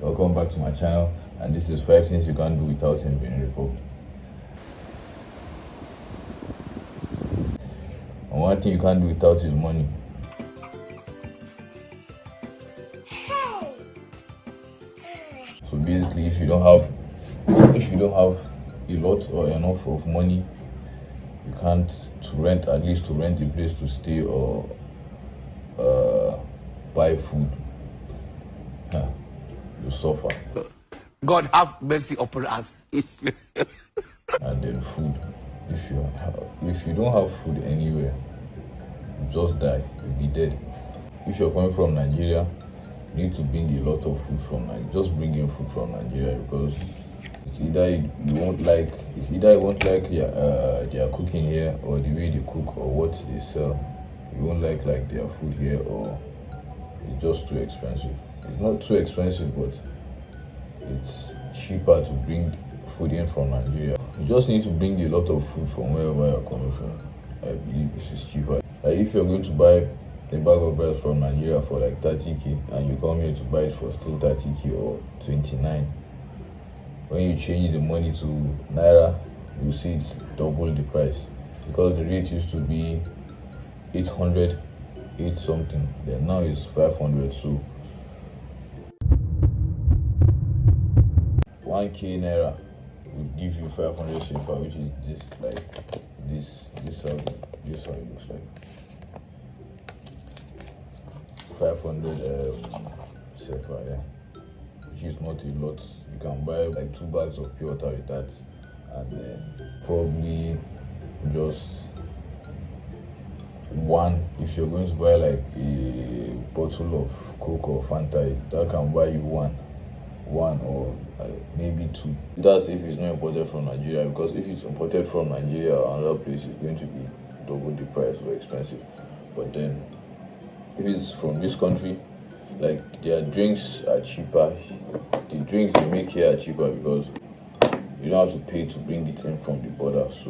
Welcome back to my channel, and this is 5 things you can't do without in Benin Republic. And one thing you can't do without is money. So basically, if you don't have a lot or enough of money, you can't rent a place to stay or buy food. You suffer. God have mercy upon us. And then food. If you don't have food anywhere, you just die. You'll be dead. If you're coming from Nigeria, you need to bring a lot of food from Nigeria. Just bring in food from Nigeria, because it's either you won't like their cooking here, or the way they cook, or what they sell. You won't like their food here, or it's just too expensive. It's not too expensive, but it's cheaper to bring food in from Nigeria. You just need to bring a lot of food from wherever you're coming from. I believe this is cheaper. Like if you're going to buy a bag of rice from Nigeria for like 30k, and you come here to buy it for still 30k or 29, when you change the money to naira, you see it's double the price, because the rate used to be 800 something, then now it's 500. So 1k naira would give you 500 sefa, which is this how it looks like. 500 sefa, yeah, which is not a lot. You can buy like 2 bags of pure water with that, and then probably just one, if you're going to buy like a bottle of Coke or Fanta, that can buy you one or maybe 2. That's if it's not imported from Nigeria, because if it's imported from Nigeria or another place, it's going to be double the price or expensive. But then if it's from this country, like their drinks are cheaper. The drinks they make here are cheaper because you don't have to pay to bring it in from the border, so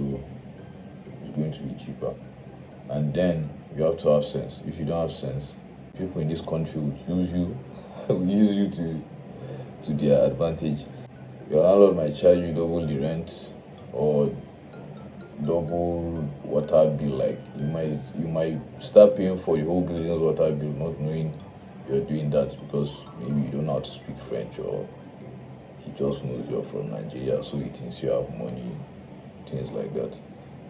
it's going to be cheaper. And then you have to have sense. If you don't have sense, people in this country would use you to their advantage. Your landlord might charge you double the rent or double water bill. Like you might start paying for the whole building's water bill, not knowing you're doing that, because maybe you don't know how to speak French, or he just knows you're from Nigeria, so he thinks you have money, things like that.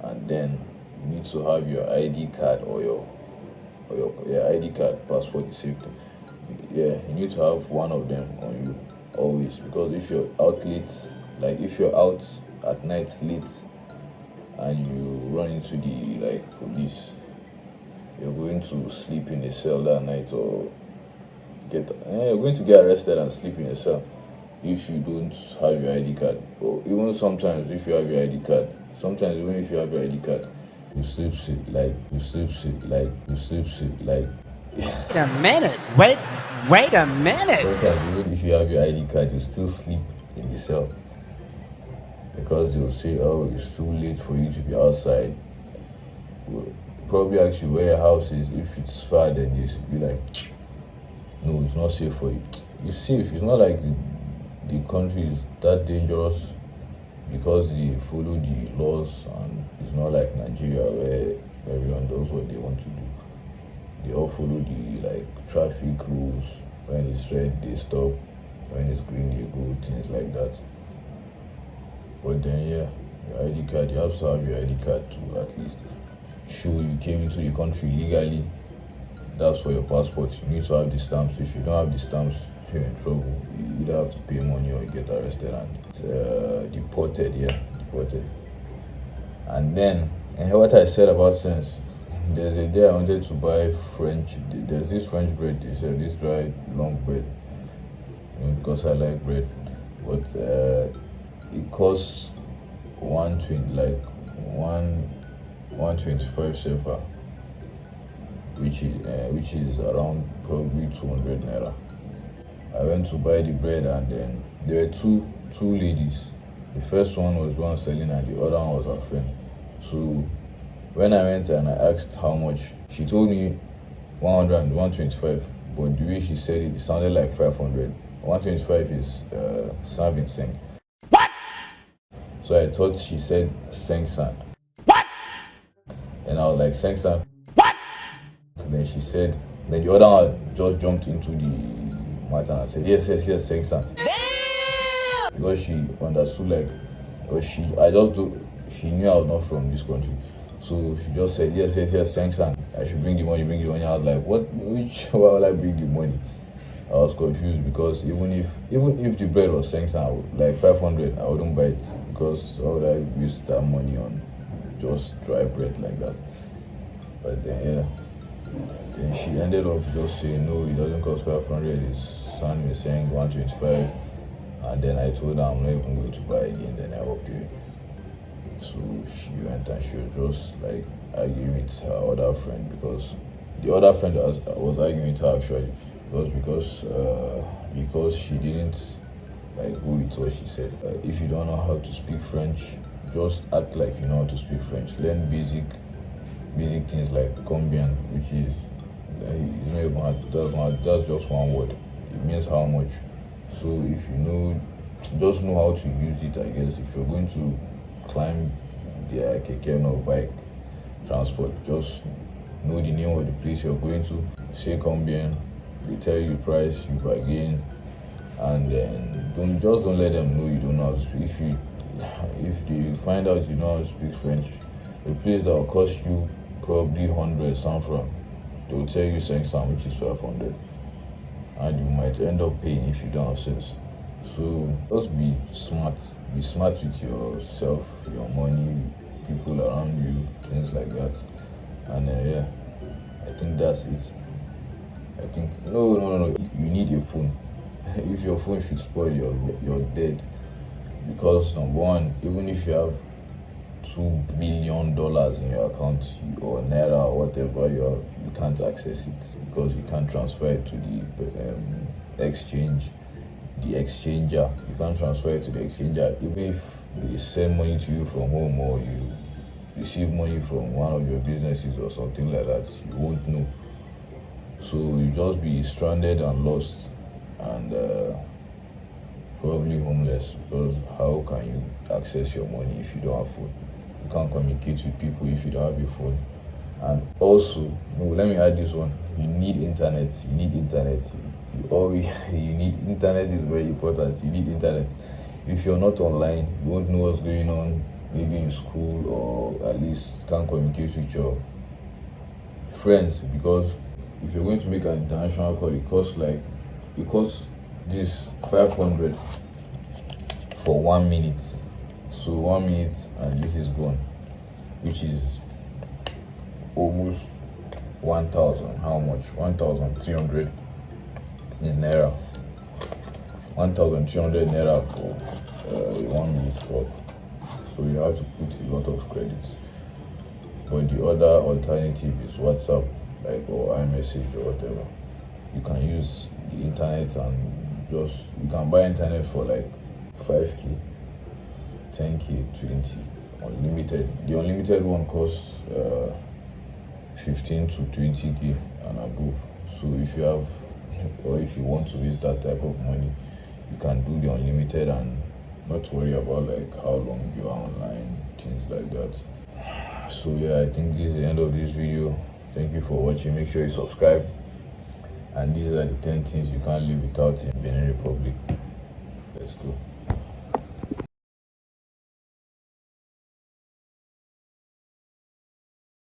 And then you need to have your ID card or your ID card, passport is safety. Yeah, you need to have one of them on you always, because if you're out late, like if you're out at night late and you run into the police, you're going to sleep in a cell that night, or you're going to get arrested and sleep in a cell if you don't have your ID card. Or even sometimes if you have your ID card, you sleep shit like Wait a minute. Wait a minute. sometimes even if you have your ID card, you still sleep in the cell, because they'll say, oh, it's too late for you to be outside. Probably ask you where your house is. If it's far, then you should be like, no, it's not safe for you. It's safe. It's not like the country is that dangerous, because they follow the laws, and it's not like Nigeria where everyone does what they want to do. They all follow the traffic rules. When it's red, they stop. When it's green, they go. Things like that. But then, yeah, your ID card, you have to have your ID card to at least show you came into the country legally. That's for your passport. You need to have the stamps. If you don't have the stamps, you're in trouble. You either have to pay money or you get arrested and deported. And then, and what I said about sense, there's a day I wanted to buy there's this French bread. They sell this dry long bread, because I like bread, but it costs 125 sefa, which is around probably 200 naira. I went to buy the bread, and then there were two ladies. The first one was one selling, and the other one was her friend. So when I went and I asked how much, she told me 100 and 125, but the way she said it, it sounded like 500. 125 is serving seng. What? So I thought she said seng san. What? And I was like, seng san. What? And then she said, then the other one just jumped into the matter and said, yes, seng san. Because she understood, like, or she knew I was not from this country. So she just said, yes, thanks, and I should bring the money. I was like, why would I bring the money? I was confused because even if the bread was thanks, like 500, I wouldn't buy it because how would I use that money on just dry bread like that? But then, then she ended up just saying, no, it doesn't cost 500, his son was saying 125. And then I told her I'm not even going to buy again. Then I walked away. So she went and she was just like arguing with her other friend, because the other friend was arguing with her actually because she didn't like go with what she said. If you don't know how to speak French, just act like you know how to speak French. Learn basic things like combien, which is it's not even that's just one word. It means how much. So if you know, just know how to use it, I guess. If you're going to climb the keke or bike transport, just know the name of the place you're going to. Say combien, they tell you the price, you bargain, and then don't let them know you don't know how to speak. If they find out you know how to speak French, a place that will cost you probably 100 from, they will tell you 500, which is 500. And you might end up paying if you don't have sense. So just be smart with yourself, your money, people around you, things like that. And I think that's it. I think no, you need a phone. If your phone should spoil, you're dead. Because number one, even if you have $2 billion in your account or naira or whatever you can't access it because you can't transfer it to the exchanger. You can't transfer it to the exchanger. Even if they send money to you from home or you receive money from one of your businesses or something like that, you won't know. So you just be stranded and lost and probably homeless, because how can you access your money if you don't have phone? You can't communicate with people if you don't have your phone. And also, let me add this one. You need internet. You need internet. You need internet is very important. You need internet. If you're not online, you won't know what's going on, maybe in school, or at least can't communicate with your friends, because if you're going to make an international call, it costs this 500 for 1 minute. So 1 minute and this is gone, which is almost 1,000. How much? 1,300 in naira. 1,300 naira for 1 minute call. So you have to put a lot of credits. But the other alternative is WhatsApp, or iMessage or whatever. You can use the internet and you can buy internet for like 5k, 10k, 20, unlimited. The unlimited one costs 15 to 20k and above. So if you have, or if you want to use that type of money, you can do the unlimited and not worry about like how long you are online, things like that. So I think this is the end of this video. Thank you for watching. Make sure you subscribe. And these are the 10 things you can't live without in Benin Republic.